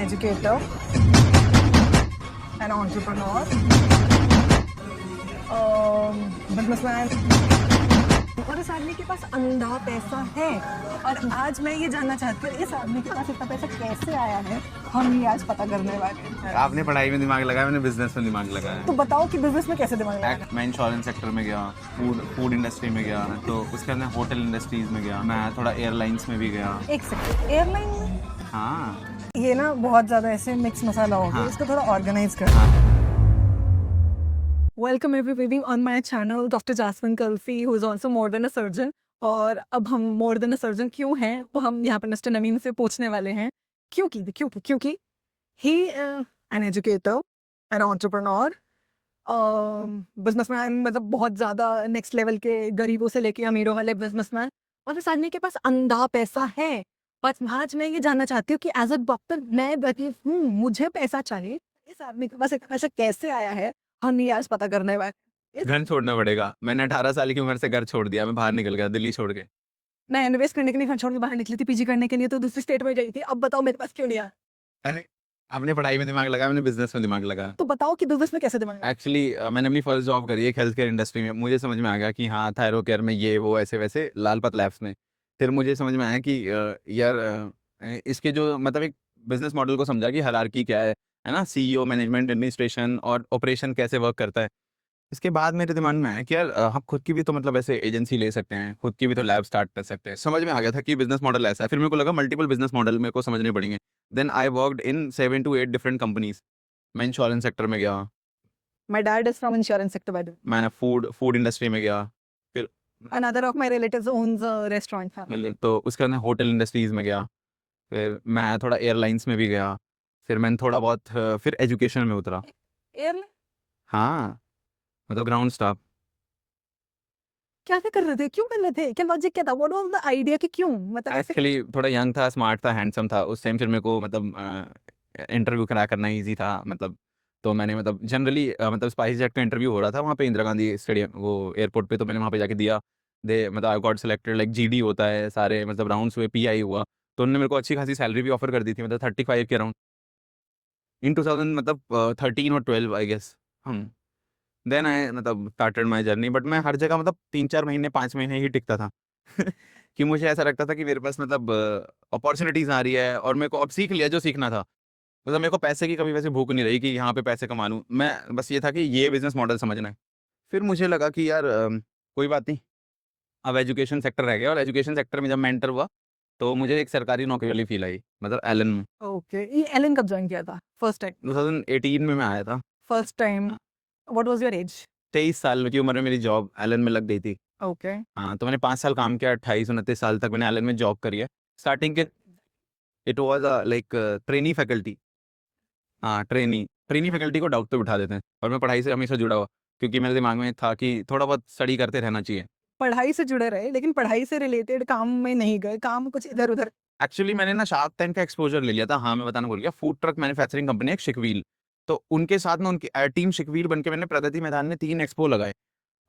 educator, an entrepreneur, businessman और इस आदमी के पास अंधा पैसा है। और आज मैं ये जानना चाहती हूँ इस आदमी के पास इतना पैसा कैसे आया है, हम ये आज पता करने वाले हैं। आपने पढ़ाई में दिमाग लगाया, मैंने बिजनेस में दिमाग लगाया। तो बताओ कि बिजनेस में कैसे दिमाग लगाया? मैं इंश्योरेंस सेक्टर में गया, फूड इंडस्ट्री में गया, तो उसके अंदर होटल इंडस्ट्रीज में गया, मैं थोड़ा एयरलाइंस में भी गया। एक सेकंड, एयरलाइन में? हाँ, ये ना बहुत ज्यादा ऐसे मिक्स मसाला हो गया, इसको थोड़ा ऑर्गेनाइज कर। Welcome everybody on my channel doctor Jasmin Kalfi who is also more than a surgeon. और अब हम मोर देन अ सर्जन क्यों हैं वो हम यहाँ पर मिस्टर नवीन से पूछने वाले हैं। क्योंकि he an educator, an entrepreneur, businessman, मतलब बहुत ज़्यादा नेक्स्ट लेवल के गरीबों से लेके अमीरों वाले बिजनेसमैन। और इस आदमी के पास अंधा पैसा है। बस आज मैं ये जानना चाहती हूँ कि एज अ डॉक्टर मैं बैठी हूँ, मुझे पैसा चाहिए, इस आदमी के पास इतना पैसा कैसे आया है, हम ये आज पता करने वाले। घर छोड़ना पड़ेगा। मैंने 18 साल की उम्र से घर छोड़ दिया, मैं बाहर निकल गया दिल्ली छोड़ के। मैं इन्वेस्ट करने के लिए घर छोड़ के बाहर निकली थी, पीजी करने के लिए, तो दूसरी स्टेट में गई थी। अब बताओ मेरे पास क्यों नहीं आया? अरे, आपने पढ़ाई में दिमाग लगाया, मैंने बिजनेस में दिमाग लगाया। तो बताओ कि बिजनेस में कैसे दिमाग? एक्चुअली मैंने अपनी फर्स्ट जॉब करी है हेल्थ केयर इंडस्ट्री में। मुझे समझ में आ गया कि हाँ, थायरो केयर में ये वो ऐसे वैसे लालपत लैब्स में। फिर मुझे समझ में आया कि यार इसके जो मतलब एक बिजनेस मॉडल को समझा कि हायरार्की क्या है ना, सीईओ, मैनेजमेंट, एडमिनिस्ट्रेशन और ऑपरेशन कैसे वर्क करता है। इसके बाद मेरे दिमाग में आया कि यार हम खुद की भी तो मतलब ऐसे एजेंसी ले सकते हैं, खुद की भी तो लैब स्टार्ट कर सकते हैं। समझ में आ गया था कि बिजनेस मॉडल ऐसा है। फिर मेरे को लगा मल्टीपल बिजनेस मॉडल मेरे को समझने पड़ेंगे। Then I worked in 7 to 8 different companies. मैं इंश्योरेंस सेक्टर में गया, My dad is from insurance sector by the way. मैं फूड इंडस्ट्री में गया, फिर Another of my relatives owns a restaurant family. तो उसके अंदर होटल इंडस्ट्रीज में गया, फिर मैं थोड़ा एयरलाइंस में भी गया, फिर मैंने थोड़ा बहुत फिर एजुकेशन में उतरा। Airline? हाँ, मतलब ग्राउंड स्टाफ। क्या क्या कर रहे थे, क्यों कर रहे थे, क्या लॉजिक क्या था, व्हाट वाज द आइडिया कि क्यों, मतलब ऐसे? एक्चुअली थोड़ा यंग था, स्मार्ट था, हैंडसम था उस टाइम। फिर मेरे को मतलब इंटरव्यू क्रैक करना ईजी था मतलब। तो मैंने मतलब जनरली मतलब स्पाइस जेट का इंटरव्यू हो रहा था वहाँ पे इंदिरा गांधी स्टेडियम, वो एयरपोर्ट पे। तो मैंने वहाँ पे जाके दिया। दे मतलब I got selected, like GD होता है, सारे मतलब राउंड्स हुए, पीआई हुआ। तो उन्होंने मेरे को अच्छी खासी सैलरी भी ऑफर कर दी थी, मतलब 35 के अराउंड इन 2000 मतलब 13 और 12 आई गेस। हम देन आई मतलब स्टार्टेड माई जर्नी। बट मैं हर जगह मतलब 3-4 महीने 5 महीने ही टिकता था कि मुझे ऐसा लगता था कि मेरे पास मतलब अपॉर्चुनिटीज़ आ रही है और मेरे को अब सीख लिया जो सीखना था। मतलब मेरे को पैसे की कभी वैसे भूख नहीं रही कि यहाँ पे पैसे कमा लूँ। मैं बस ये था कि ये बिजनेस मॉडल समझना है। फिर मुझे लगा कि यार कोई बात नहीं, अब एजुकेशन सेक्टर रह गया। और एजुकेशन सेक्टर में जब मैं एंटर हुआ तो मुझे एक सरकारी नौकरी वाली फील आई, मतलब एलन में। ओके, ये एलन कब ज्वाइन किया था फर्स्ट टाइम? 2018 में मैं आया था। First time what was your age? 23 साल की उम्र में मेरी जॉब एलन में लग गई थी। ओके, हाँ, तो मैंने 5 साल काम किया, 28-29 साल तक मैंने एलन में जॉब करी है। स्टार्टिंग के it was like trainee faculty. हाँ, ट्रेनी फैकल्टी को डाउट पे बिठा देते हैं। और मैं पढ़ाई से हमेशा जुड़ा हुआ, क्योंकि मेरे दिमाग में था कि थोड़ा बहुत स्टडी करते रहना चाहिए। पढ़ाई से जुड़े रहे लेकिन पढ़ाई से रिलेटेड काम में नहीं गए, काम कुछ इधर उधर। एक्चुअली मैंने ना शार्क टैंक का एक्सपोजर ले लिया था। हाँ, मैं बताना भूल गया। फूड ट्रक मैन्युफैक्चरिंग कंपनी है एक, शिकवील। तो उनके साथ में उनकी टीम शिकवील बन के मैंने प्रगति मैदान में 3 एक्सपो लगाए।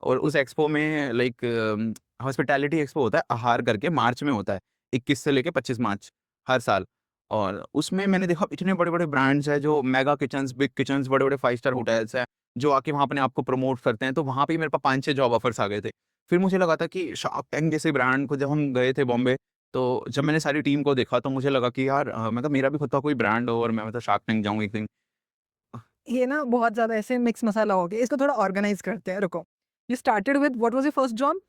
और उस एक्सपो में लाइक हॉस्पिटैलिटी एक्सपो होता है, आहार करके, मार्च में होता है, 21 से लेके 25 मार्च हर साल। और उसमें मैंने देखा इतने बड़े-बड़े ब्रांड्स हैं जो मेगा किचन्स, बिग किचन्स, बड़े-बड़े 5 स्टार होटल्स हैं, जो आके वहाँ अपने आप को प्रमोट करते हैं। तो वहाँ पे ही मेरे पास 5-6 जॉब ऑफर्स आ गए थे। फिर मुझे लगा था कि शार्क टैंक जैसे ब्रांड को जब हम गए थे बॉम्बे, तो जब मैंने सारी टीम को देखा तो मुझे लगा कि यार मतलब मेरा भी खुद का कोई ब्रांड हो और मैं मतलब शार्क टैंक जाऊँ एक दिन। ये ना बहुत ज्यादा ऐसे मिक्स मसाला हो गया, इसको थोड़ा ऑर्गेनाइज करते हैं। रुको, you started with what was your first job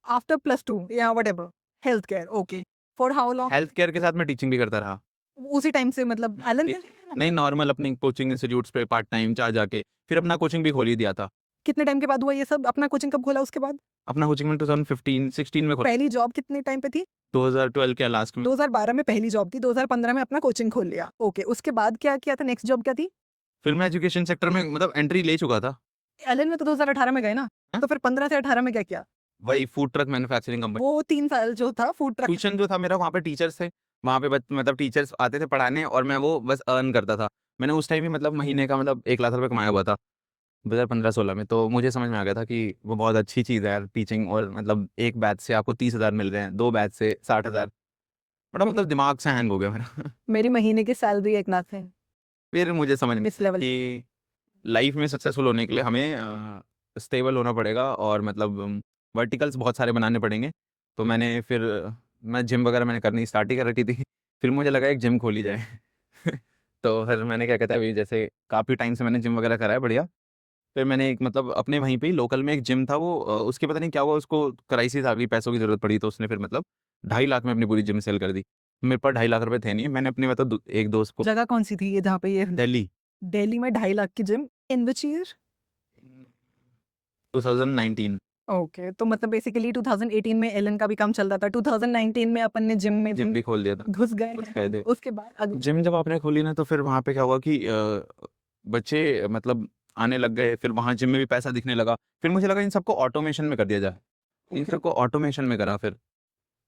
after +2 या whatever, health care, okay, for how long? Health care के साथ मैं टीचिंग भी करता रहा। उसी टाइम से मतलब एलन? नहीं, नॉर्मल अपनी कोचिंग इंस्टीट्यूट्स पे पार्ट टाइम जा जाके, फिर अपना कोचिंग भी खोल ही दिया था। कितने टाइम के बाद हुआ ये सब? अपना कोचिंग कब खोला उसके बाद? अपना कोचिंग में 2015-16 में खोला। पहली जॉब कितने टाइम पे थी? 2012 के लास्ट में। 2012 में पहली जॉब थी, 2015 में अपना कोचिंग खोल लिया, ओके। उसके बाद क्या किया था, नेक्स्ट जॉब क्या थी? फिर मैं एजुकेशन सेक्टर में मतलब एंट्री ले चुका था। एलन में तो 2018 में गए ना, हाँ? तो फिर 15 से 18 में क्या किया? वही फूड ट्रक मैन्युफैक्चरिंग कंपनी। वो 3 साल जो था फूड ट्रक। ट्यूशन जो था मेरा, वहाँ पे टीचर्स थे। वहाँ पे मतलब टीचर्स आते थे पढ़ाने और मैं वो बस अर्न करता था। मैंने उस टाइम ही मतलब महीने का मतलब 1 लाख रुपए कमाया हुआ था 2015-16 में। तो मुझे समझ में आ गया था कि वो बहुत अच्छी चीज़ है यार टीचिंग। और मतलब एक बैच से आपको 30,000 मिल रहे हैं, 2 बैच से 60,000। बड़ा मतलब दिमाग से हैंग हो गया मेरा। मेरी महीने की सैलरी 1 लाख है फिर मुझे समझ में इस लेवल कि लाइफ में सक्सेसफुल होने के लिए हमें स्टेबल होना पड़ेगा और मतलब वर्टिकल्स बहुत सारे बनाने पड़ेंगे। तो मैंने फिर मैं जिम वगैरह मैंने करनी स्टार्ट ही कर रखी थी। फिर मुझे लगा एक जिम खोली जाए। तो फिर मैंने क्या कहता है अभी जैसे काफ़ी टाइम से मैंने जिम वगैरह करा है बढ़िया। फिर मैंने एक मतलब अपने वहीं पे ही लोकल में एक जिम था वो उसके पता नहीं क्या हुआ उसको क्राइसिस आ गई पैसों की ज़रूरत पड़ी तो उसने फिर मतलब 2.5 लाख में अपनी पूरी जिम सेल कर दी। मेरे पास 2.5 लाख रुपए थे नहीं मैंने अपने मतलब एक दोस्त को जगह कौन सी थी ये जहाँ पे ये दिल्ली दिल्ली में 2.5 लाख की gym in which year 2019 okay तो मतलब बेसिकली 2018 में एलन का भी काम चल रहा था 2019 में अपन ने जिम में जिम भी खोल दिया था। घुस गए कुछ कह दे उसके बाद जिम जब आपने खोली ना तो फिर वहाँ पे क्या हुआ कि बच्चे मतलब आने लग गए फिर वहाँ जिम में भी पैसा दिखने लगा। फिर मुझे लगा इन सबको ऑटोमेशन में कर दिया जाए। इन सबको ऑटोमेशन में करा फिर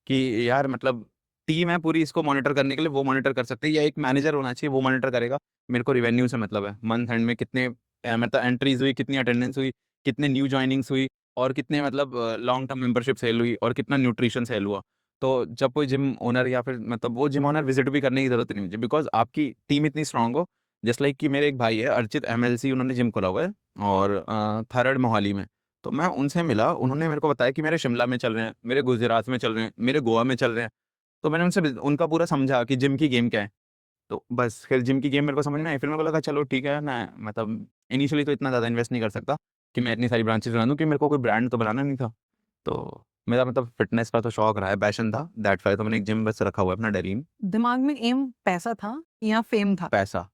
कि यार मतलब टीम है पूरी इसको मॉनिटर करने के लिए वो मॉनिटर कर सकते हैं या एक मैनेजर होना चाहिए वो मॉनिटर करेगा। मेरे को रिवेन्यू से मतलब है मंथ एंड में कितने मतलब एंट्रीज हुई कितनी अटेंडेंस हुई कितने न्यू ज्वाइनिंग्स हुई और कितने मतलब लॉन्ग टर्म मेंबरशिप सेल हुई और कितना न्यूट्रिशन सेल हुआ। तो जब कोई जिम ओनर या फिर मतलब वो जिम ओनर विजिट भी करने की जरूरत नहीं मुझे बिकॉज आपकी टीम इतनी स्ट्रांग हो। जस्ट लाइक कि मेरे एक भाई है अर्चित MLC उन्होंने जिम खोला हुआ है और थरड मोहाली में। तो मैं उनसे मिला उन्होंने मेरे को बताया कि मेरे शिमला में चल रहे हैं मेरे गुजरात में चल रहे हैं मेरे गोवा में चल रहे हैं। तो मैंने उनसे उनका पूरा समझा कि जिम की गेम क्या है। तो बस फिर जिम की गेम मेरे को समझ में आई फिर मेरे को लगा चलो ठीक है मैं मतलब इनिशियली तो इतना ज़्यादा इन्वेस्ट नहीं कर सकता कि मैं इतनी सारी ब्रांचेस बना दूँ कि मेरे को कोई ब्रांड तो बनाना नहीं था। तो मेरा मतलब फिटनेस का तो शौक रहा है पैशन था दैट फाई तो मैंने एक जिम बस रखा हुआ है अपना दिल्ली में। दिमाग में एम पैसा था या फेम था पैसा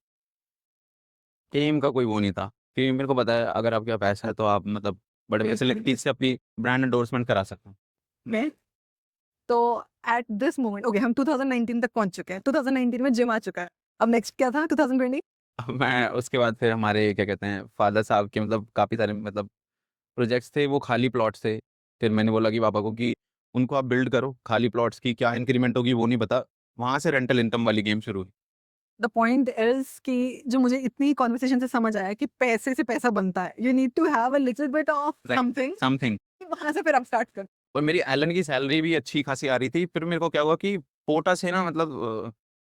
गेम का कोई वो नहीं था कि मेरे को पता है अगर आपके पास पैसा है तो आप मतलब बड़े फैसिलिटीज से अपनी ब्रांड एंडोर्समेंट करा सकते हैं। मैं तो एट दिस मोमेंट ओके हम 2019 तक पहुंच चुके हैं 2019 में जिम आ चुका है अब नेक्स्ट क्या था 2020 मैं उसके बाद फिर हमारे क्या कहते हैं फादर साहब के मतलब काफ़ी सारे मतलब प्रोजेक्ट्स थे वो खाली प्लॉट्स थे। फिर मैंने बोला कि पापा को कि उनको आप बिल्ड करो खाली प्लॉट्स की क्या इंक्रीमेंट होगी वो नहीं पता। वहाँ से रेंटल इनकम वाली गेम शुरू हुई। द पॉइंट इज कि जो मुझे इतनी कॉन्वर्सेशन से समझ आया कि पैसे से पैसा बनता है you need to have a little bit of something something वहां से फिर आप स्टार्ट कर और मेरी एलन की सैलरी भी अच्छी खासी आ रही थी। फिर मेरे को क्या हुआ कि पोटा से ना मतलब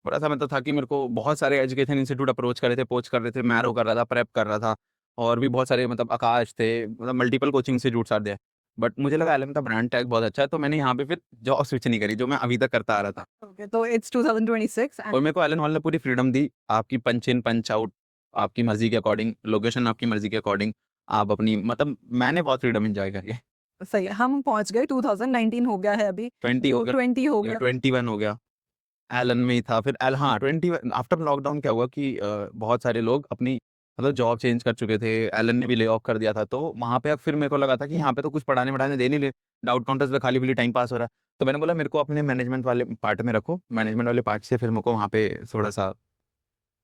बड़ा सा मतलब था कि मेरे को बहुत सारे एजुकेशन इंस्टीट्यूट अप्रोच कर रहे थे पोच कर रहे थे मैरो कर रहा था प्रेप कर रहा था और भी बहुत सारे मतलब आकाश थे मतलब मल्टीपल कोचिंग इंस्टीट्यूट आ दिया। बट मुझे लगा एलन का ब्रांड टैग बहुत अच्छा है तो मैंने यहाँ पे फिर जॉब स्विच नहीं करी जो मैं अभी तक करता आ रहा था। ओके तो इट्स 2026 और मेरे को एलन हॉल ने पूरी फ्रीडम दी आपकी पंच इन पंच आउट आपकी मर्जी के अकॉर्डिंग लोकेशन आपकी मर्जी के अकॉर्डिंग आप अपनी मतलब मैंने बहुत फ्रीडम इंजॉय करी। सही है हम पहुंच गए 2019 हो गया है अभी 20 हो गया 20 हो गया 21 हो गया एलन में ही था फिर एल हाँ 20 आफ्टर लॉकडाउन क्या हुआ कि बहुत सारे लोग अपनी मतलब जॉब चेंज कर चुके थे। एलन ने भी ले ऑफ कर दिया था तो वहाँ पे अब फिर मेरे को लगा था कि यहाँ पे तो कुछ पढ़ाने वढ़ाने दे नहीं ले डाउट काउंटर्स पे खाली खाली टाइम पास हो रहा है। तो मैंने बोला मेरे को अपने मैनेजमेंट वाले पार्ट में रखो मैनेजमेंट वाले पार्ट से फिर मेरे को वहाँ पे थोड़ा सा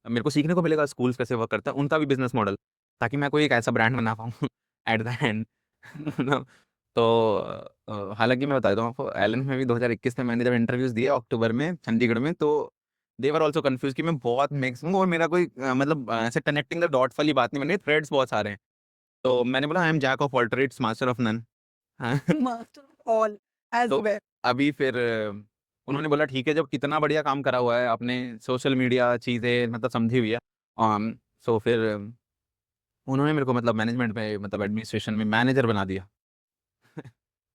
मेरे को सीखने को मिलेगा स्कूल्स कैसे वर्क करता है उनका भी बिजनेस मॉडल ताकि मैं कोई एक ऐसा ब्रांड बना पाऊँ एट द एंड। तो हालांकि मैं बता देता हूँ आपको एलन में भी 2021 में मैंने जब इंटरव्यूज दिए अक्टूबर में चंडीगढ़ में तो देवर ऑल्सो कंफ्यूज कि मैं बहुत मिक्स हूँ और मेरा कोई मतलब ऐसे कनेक्टिंग द डॉट्स वाली बात नहीं बनी थ्रेड्स बहुत सारे हैं। तो मैंने बोला I am jack of all trades master of none. Master all age तो वेल अभी फिर उन्होंने बोला ठीक है जब कितना बढ़िया काम करा हुआ है आपने सोशल मीडिया चीज़ें मतलब समझी हुई है। सो फिर उन्होंने मेरे को मतलब मैनेजमेंट में मतलब एडमिनिस्ट्रेशन में मैनेजर बना दिया।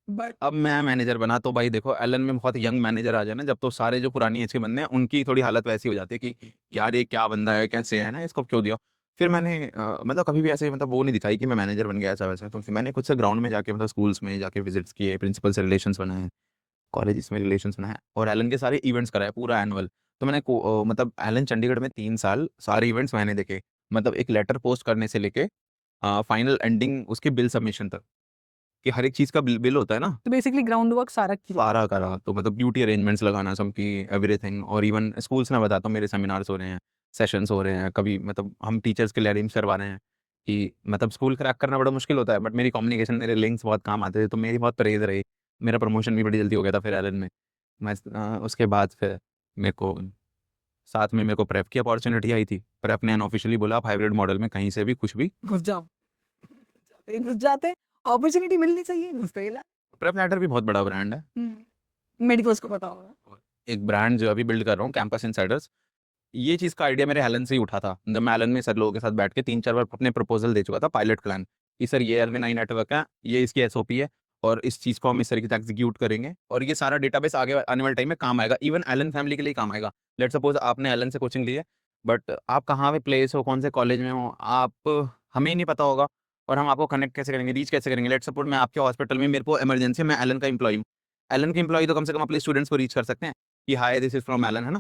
बट अब मैं मैनेजर बना तो भाई देखो एलन में बहुत यंग मैनेजर आ जाए ना जब तो सारे जो पुरानी एज के बंदे हैं उनकी थोड़ी हालत वैसी हो जाती है कि यार ये क्या बंदा है कैसे है ना इसको क्यों दिया। फिर मैंने मतलब कभी भी ऐसे मतलब वो नहीं दिखाई कि मैं मैनेजर बन गया ऐसा वैसा। तो फिर मैंने खुद से ग्राउंड में जाके मतलब स्कूल्स में जाके विजिट्स किए प्रिंसिपल से रिलेशंस बनाए कॉलेजेस में रिलेशंस बनाए और एलन के सारे इवेंट्स कराए पूरा एनुअल। तो मैंने मतलब एलन चंडीगढ़ में 3 साल सारे इवेंट्स मैंने देखे मतलब एक लेटर पोस्ट करने से लेके फाइनल एंडिंग उसके बिल सबमिशन तक कि हर एक चीज़ का बिल बिल होता है ना तो बेसिकली ग्राउंड वर्क सारा किया सारा करा। तो मतलब ब्यूटी अरेंजमेंट्स लगाना सबकी एवरीथिंग और इवन स्कूल्स में बताता हूँ मेरे सेमिनार्स हो रहे हैं सेशंस हो रहे हैं कभी मतलब हम टीचर्स के लिए अरेंज करवा रहे हैं कि मतलब स्कूल क्रैक करना बड़ा मुश्किल होता है बट मेरी कम्युनिकेशन मेरे लिंक्स बहुत काम आते थे तो मेरी बहुत प्रेज रही। मेरा प्रमोशन भी बड़ी जल्दी हो गया था फिर एलन में। मैं उसके बाद फिर मेरे को साथ में मेरे को प्रेप की अपॉर्चुनिटी आई थी प्रेप ने अनऑफिशियली बोला आप हाइब्रिड मॉडल में कहीं से भी कुछ भी घुस जाओ घुस जाते अपॉर्चुनिटी मिलनी चाहिए घुस गए प्रेप लैडर भी बहुत बड़ा ब्रांड है। मेडिकल्स को पता होगा एक ब्रांड जो अभी बिल्ड कर रहा हूँ, कैंपस इनसाइडर्स, ये चीज़ का आइडिया मेरे एलन से ही उठा था। जब मैं एलन में सर लोगों के साथ बैठ के 3-4 बार अपने प्रपोज़ल दे चुका था, पायलट प्लान, कि सर ये एलवीनाई नेटवर्क है, ये इसकी एसओपी है और इस चीज़ को हम इस तरीके से एग्ज़ीक्यूट करेंगे और ये सारा डेटाबेस आगे आने वाले टाइम में काम आएगा। इवन एलन फैमिली के लिए काम आएगा। लेट्स सपोज़ आपने एलन से कोचिंग ली है, बट आप कहाँ पे प्लेस हो, कौन से कॉलेज में हो, आप हमें ही नहीं पता होगा और हम आपको कनेक्ट कैसे करेंगे, रीच कैसे करेंगे? लेट्स सपोज़ मैं आपके हॉस्पिटल में, मेरे को इमरजेंसी है, मैं एलन का एम्प्लॉयी हूँ। एलन के एम्प्लॉयी तो कम से कम अपने स्टूडेंट्स को रीच कर सकते हैं कि hi this is from Alan, है ना?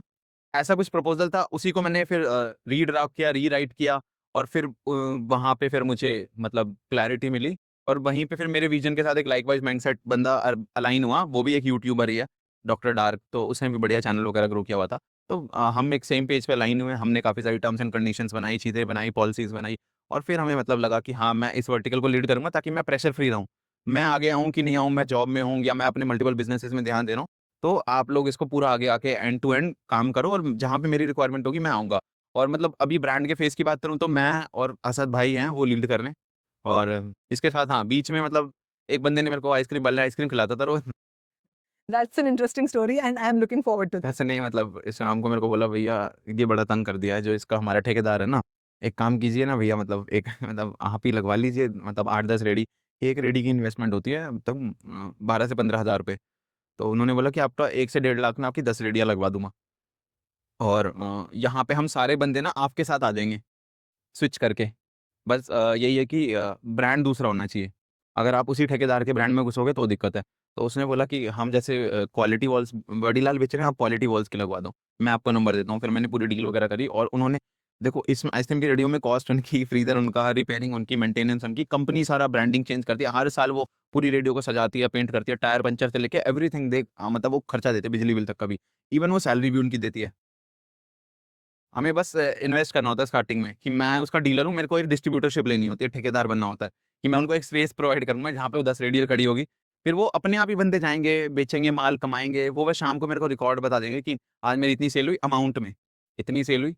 ऐसा कुछ प्रपोज़ल था, उसी को मैंने फिर रीड्राफ्ट किया, रीराइट किया और फिर वहाँ पे फिर मुझे मतलब क्लैरिटी मिली और वहीं पे फिर मेरे विज़न के साथ एक लाइकवाइज़ माइंडसेट बंदा अलाइन हुआ, वो भी एक यूट्यूबर ही है, डॉक्टर डार्क, तो उसने भी बढ़िया चैनल वगैरह ग्रो किया हुआ था। तो हम एक सेम पेज पे अलाइन हुए, हमने काफ़ी सारी टर्म्स एंड कंडीशंस बनाई, चीज़ें बनाई, पॉलिसीज़ बनाई और फिर हमें मतलब लगा कि हाँ, मैं इस वर्टिकल को लीड करूँगा ताकि मैं प्रेशर फ्री रहूँ। मैं आगे आऊँ कि नहीं आऊँ, मैं जॉब में हूँ या मैं अपने मल्टीपल बिज़नेसेस में ध्यान दे रहा हूँ, तो आप लोग इसको पूरा आगे आके एंड टू एंड काम करो और जहाँ पे मेरी रिक्वायरमेंट होगी मैं आऊँगा। और मतलब अभी ब्रांड के फेस की बात करूँ तो मैं और असद भाई हैं वो लीड कर रहे हैं और इसके साथ हाँ, बीच में मतलब एक बंदे ने मेरे को आइसक्रीम वाला आइसक्रीम खिलाता था रोज़। That's an interesting story and I am looking forward to ऐसे नहीं मतलब इस शाम को मेरे को बोला भैया ये बड़ा तंग कर दिया है जो इसका हमारा ठेकेदार है ना, एक काम कीजिए ना भैया मतलब एक मतलब आप ही लगवा लीजिए मतलब 8-10 रेडी। एक रेडी की इन्वेस्टमेंट होती है तब 12 से 15,000 रुपए। तो उन्होंने बोला कि आपका 1 से 1.5 लाख में आपकी 10 रेडियाँ लगवा दूँगा। और यहाँ पे हम सारे बंदे ना आपके साथ आ जाएँगे, स्विच करके। बस यही है कि ब्रांड दूसरा होना चाहिए। अगर आप उसी ठेकेदार के ब्रांड में घुसोगे तो दिक्कत है। तो उसने बोला कि हम जैसे क्वालिटी वॉल्स बड़ीलाल बेच रहे हैं, आप क्वालिटी वॉल्स की लगवा दो। मैं आपको नंबर देता हूँ। फिर मैंने पूरी डील वगैरह करी और उन्होंने देखो इस आइसक्रीम की रेडियो में कॉस्ट उनकी, फ्रीज़र उनका, रिपेयरिंग उनकी, मेंटेनेंस उनकी, कंपनी सारा ब्रांडिंग चेंज करती है। हर साल वो पूरी रेडियो को सजाती है, पेंट करती है, टायर पंचर से लेके एवरीथिंग मतलब वो खर्चा देते हैं बिजली बिल तक का भी। इवन वो सैलरी भी उनकी देती है। हमें बस इन्वेस्ट करना होता है स्टार्टिंग में कि मैं उसका डीलर हूँ, मेरे को एक डिस्ट्रीब्यूटरशिप लेनी होती है, ठेकेदार बनना होता है कि मैं उनको एक स्पेस प्रोवाइड करूँगा जहाँ पे वो 10 रेडियल खड़ी होगी। फिर वो अपने आप ही बंदे जाएँगे, बेचेंगे, माल कमाएँगे। वो बस शाम को मेरे को रिकॉर्ड बता देंगे कि आज मेरी इतनी सेल हुई, अमाउंट में, इतनी सेल हुई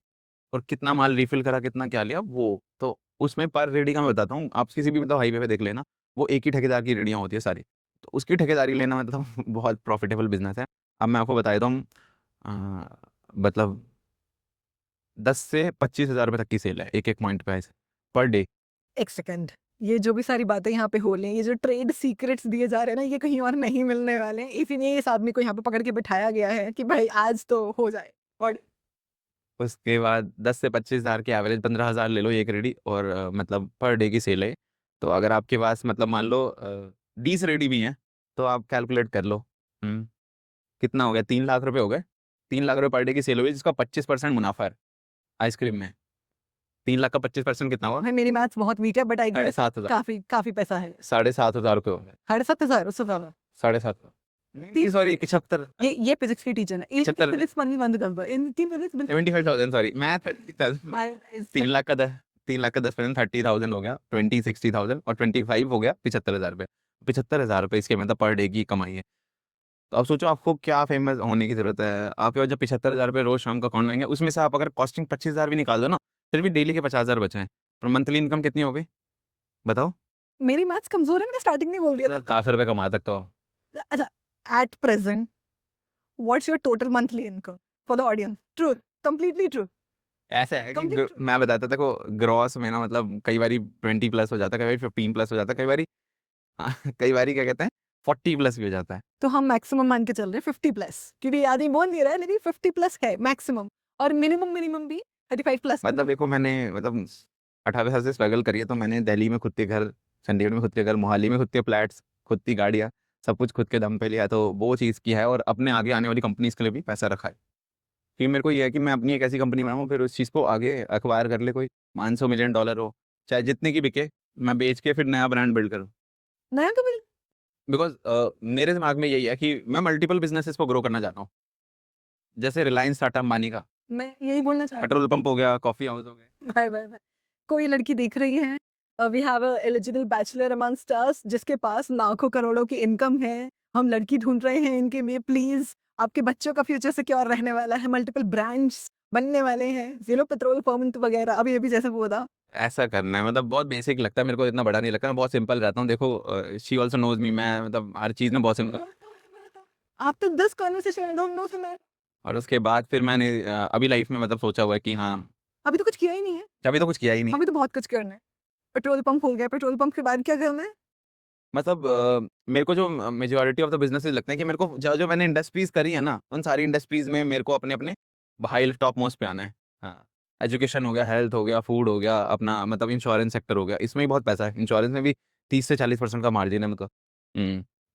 और कितना माल रिफ़िल करा, कितना क्या लिया वो। तो उसमें पर रेडी का मैं बताता हूँ, आप किसी भी मतलब हाईवे पे देख लेना, वो एक ही ठेकेदार की रेडियाँ होती है सारी। तो उसकी ठेकेदारी लेना मतलब बहुत प्रॉफ़िटेबल बिज़नेस है। अब मैं आपको बता देता हूँ मतलब 10 से 25,000 रुपए तक की सेल है, एक-एक पॉइंट पे ऐसे, पर डे। एक सेकंड, ये जो भी सारी बातें यहाँ पे हो रही हैं, ये जो ट्रेड सीक्रेट्स दिए जा रहे हैं ना, ये कहीं और नहीं मिलने वाले हैं। इसीलिए इस आदमी को यहाँ पे पकड़ के बिठाया गया है कि भाई आज तो हो जाए। और उसके बाद 10 से 25,000 की एवरेज 15,000 ले लो एक रेडी और मतलब पर डे की सेल है। तो अगर आपके पास मतलब मान लो 20 रेडी भी हैं, तो आप कैलकुलेट कर लो। हुँ, कितना हो गया 3 लाख रुपए हो गए। 3 लाख रुपए पर डे की सेल हुई जिसका 25% मुनाफ़ा है आइसक्रीम में। 3 लाख का 25% कितना हुआ? भाई मेरी मैथ्स बहुत वीक है बट आई साढ़े गेस 7,000 काफ़ी काफ़ी पैसा है। 7,500 रुपए हो गए। 7,500 उससे ज़्यादा। 7,500 नहीं सॉरी 75 ये फिज़िक्स की टीचर है। इनकी 75 फिज़िक्स बननी बंद कर दो। इनकी फिज़िक्स बिल्कुल 75,000 सॉरी मैथ 3 लाख का 10% 30,000 हो गया, 20 60,000 और 25 हो गया 75,000 रुपए। 75,000 रुपए इसके मतलब पर डे की कमाई है। तो अब सोचो आपको क्या फेमस होने की ज़रूरत है। आपके पास जब 75,000 रुपए रोज़ शाम को अकाउंट में आएँगे, उसमें से आप अगर कॉस्टिंग 25,000 भी निकाल दो ना, फिर भी डेली के 50,000 बचे हैं। और मंथली इनकम कितनी हो गई? बताओ? मेरी मैथ्स कमज़ोर है, मैंने स्टार्टिंग में बोल दिया था। काफ़ी रुपए कमा सकते हो। अच्छा, at present what's your total monthly income for the audience? Truth, completely true, ऐसा है कि कंप्लीट ट्रू। मैं बताता था देखो ग्रॉस में ना मतलब कई बारी 20 प्लस हो जाता है, कई बारी 15 प्लस हो जाता है, कई बारी कई बारी क्या कहते हैं 40 प्लस भी हो जाता है। तो हम मैक्सिमम मान के चल रहे हैं 50 प्लस, क्योंकि ये आदमी बोल नहीं रहा है लेकिन 50 प्लस है मैक्सिमम और मिनिमम भी 35 प्लस। मतलब देखो मैंने मतलब 18 साल से स्ट्रगल करी है तो मैंने दिल्ली में खुद के घर, चंडीगढ़ में खुद के घर, मोहाली में खुद के फ्लैट्स, खुद की गाड़ियाँ, सब कुछ खुद के दम पे लिया है, तो वो चीज़ की है और अपने आगे आने वाली कंपनीज़ के लिए भी पैसा रखा है। फिर मेरे को ये है कि मैं अपनी एक ऐसी कंपनी बनाऊँ फिर उस चीज़ को आगे एक्वायर कर ले कोई $500 मिलियन हो, चाहे जितने की बिके, मैं बेच के फिर नया ब्रांड बिल्ड करूँ। नया कभी बिकॉज़ मेरे दिमाग में यही है कि मैं मल्टीपल बिज़नेसेस को ग्रो करना चाहता हूँ। जैसे रिलायंस टाटा अंबानी का, मैं यही बोलना चाह रही पेट्रोल पंप हो गया, कॉफ़ी हाउस हो गए। हूँ। Bye bye bye. कोई लड़की देख रही है, we have a eligible bachelor amongst us जिसके पास लाखों करोड़ों की इनकम है। हम लड़की ढूंढ रहे हैं इनके लिए, प्लीज आपके बच्चों का फ्यूचर सिक्योर रहने वाला है, मल्टीपल ब्रांड्स बनने वाले हैं, जीरो पेट्रोल पंप वगैरह अभी अभी जैसे वो था। ऐसा करना है मतलब बहुत बेसिक लगता है मेरे को, इतना बड़ा नहीं लगता, मैं बहुत सिंपल रहता हूँ। देखो शी ऑल्सो नोज़ मी, मैं मतलब हर चीज़ में बहुत सिंपल। आप तो 10 कॉन्वर्सेशन में दो से मैं और उसके बाद फिर मैंने अभी लाइफ में मतलब सोचा हुआ है कि हाँ, अभी तो कुछ किया ही नहीं है। अभी तो कुछ किया ही नहीं। अभी तो बहुत कुछ करना है। पेट्रोल पंप हो गया, पेट्रोल पंप के बाद क्या करना है? मतलब मेरे को जो मेजॉरिटी ऑफ द बिज़नेसेस लगते हैं कि मेरे को जो मैंने इंडस्ट्रीज़ करी है ना, उन सारी इंडस्ट्रीज़ में मेरे को अपने-अपने हाई टॉप मोस्ट पे आना है। हाँ, एजुकेशन हो गया, हेल्थ हो गया, फूड हो गया, अपना मतलब इंश्योरेंस सेक्टर हो गया, इसमें भी बहुत पैसा है। इंश्योरेंस में भी 30 से 40% का मार्जिन है मतलब।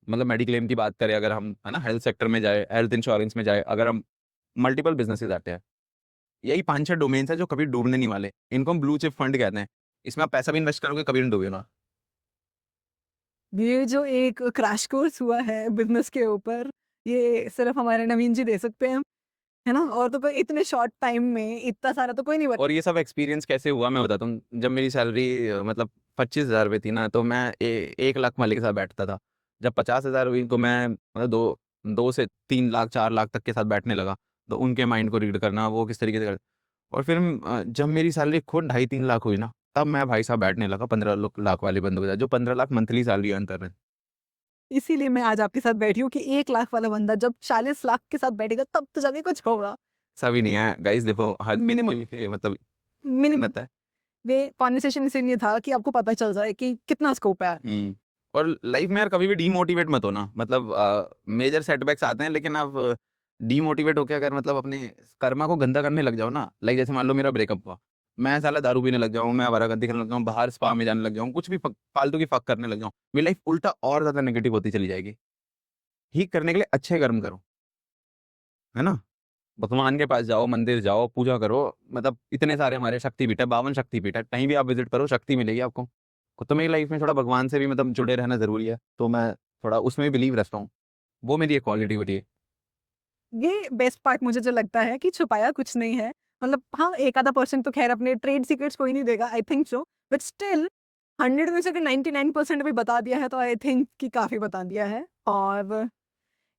मतलब मेडिक्लेम की बात करें अगर हम, है ना, हेल्थ सेक्टर में जाए, हेल्थ इंश्योरेंस में जाए, अगर हम मल्टीपल बिज़नेसेस आते हैं। यही 5-6 डोमेन्स हैं जो कभी डूबने नहीं वाले। इनको हम ब्लू चिप फंड कहते हैं। इसमें आप पैसा भी इन्वेस्ट करोगे, कभी नहीं डूबेगा। ये जो एक क्रैश कोर्स हुआ है बिज़नेस के ऊपर, ये सिर्फ़ हमारे नवीन जी दे सकते हैं, है ना? और तो कोई इतने शॉर्ट टाइम में इतना सारा तो कोई नहीं बता। और ये सब एक्सपीरियंस कैसे हुआ मैं बताता हूँ। जब मेरी सैलरी मतलब 25,000 रुपए थी ना, तो मैं 1 लाख वाले के साथ बैठता था। जब 50,000 हुई तो मैं मतलब 2 से 3 लाख 4 लाख तक के साथ बैठने लगा। तो उनके माइंड को रीड करना, वो किस तरीके से और फिर जब मेरी सैलरी खुद ढाई 3 लाख हुई ना, तब मैं भाई साहब बैठने लगा 15 लाख वाले बंदों के साथ, जो 15 लाख मंथली सैलरी अर्न कर रहे हैं। इसीलिए मैं आज आपके साथ बैठी हूँ कि 1 लाख वाला बंदा जब 40 लाख के साथ बैठेगा तब तो जाके कुछ होगा। ऐसा भी नहीं है गाइस, देखो हर मिनिमम मतलब मिनिमम पता है। वे कन्वर्सेशन इसीलिए था कि आपको पता चल जाए कि कितना स्कोप है। और लाइफ में यार कभी भी डीमोटिवेट मत होना। मतलब मेजर सेटबैक्स आते हैं, लेकिन आप डीमोटिवेट होके अगर मतलब अपने कर्मा को गंदा करने लग जाओ ना, लाइक जैसे मान लो मेरा ब्रेकअप हुआ, मैं साला दारू पीने लग जाऊँ, मैं आवारागर्दी करने लग जाऊँ, बाहर स्पा में जाने लग जाऊँ, कुछ भी फालतू की फक करने लग जाऊँ, मेरी लाइफ उल्टा और ज्यादा नेगेटिव होती चली जाएगी। ठीक करने के लिए अच्छे कर्म करो, है ना? भगवान के पास जाओ, मंदिर जाओ, पूजा करो। मतलब इतने सारे हमारे शक्तिपीठ है, 52 शक्तिपीठ है, कहीं भी आप विजिट करो शक्ति मिलेगी आपको। तो मेरी लाइफ में थोड़ा भगवान से भी मतलब जुड़े रहना ज़रूरी है, तो मैं थोड़ा उसमें भी बिलीव रखता हूँ। वो मेरी एक क्वालिटी होती है। ये बेस्ट पार्ट मुझे जो लगता है कि छुपाया कुछ नहीं है। मतलब हाँ, एक आधा पर्सेंट तो ख़ैर अपने ट्रेड सीक्रेट्स कोई नहीं देगा, I think so. But still 100 में से अगर 99% भी बता दिया है तो आई थिंक कि काफ़ी बता दिया है। और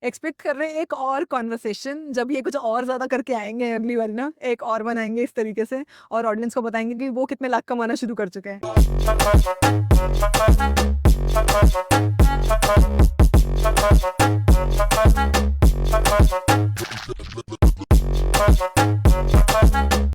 एक्सपेक्ट कर रहे हैं एक और कन्वर्सेशन, जब ये कुछ और ज़्यादा करके आएँगे अगली बारी ना, एक और बनाएँगे इस तरीके से और ऑडियंस को बताएँगे कि वो कितने लाख कमाना शुरू कर चुके हैं।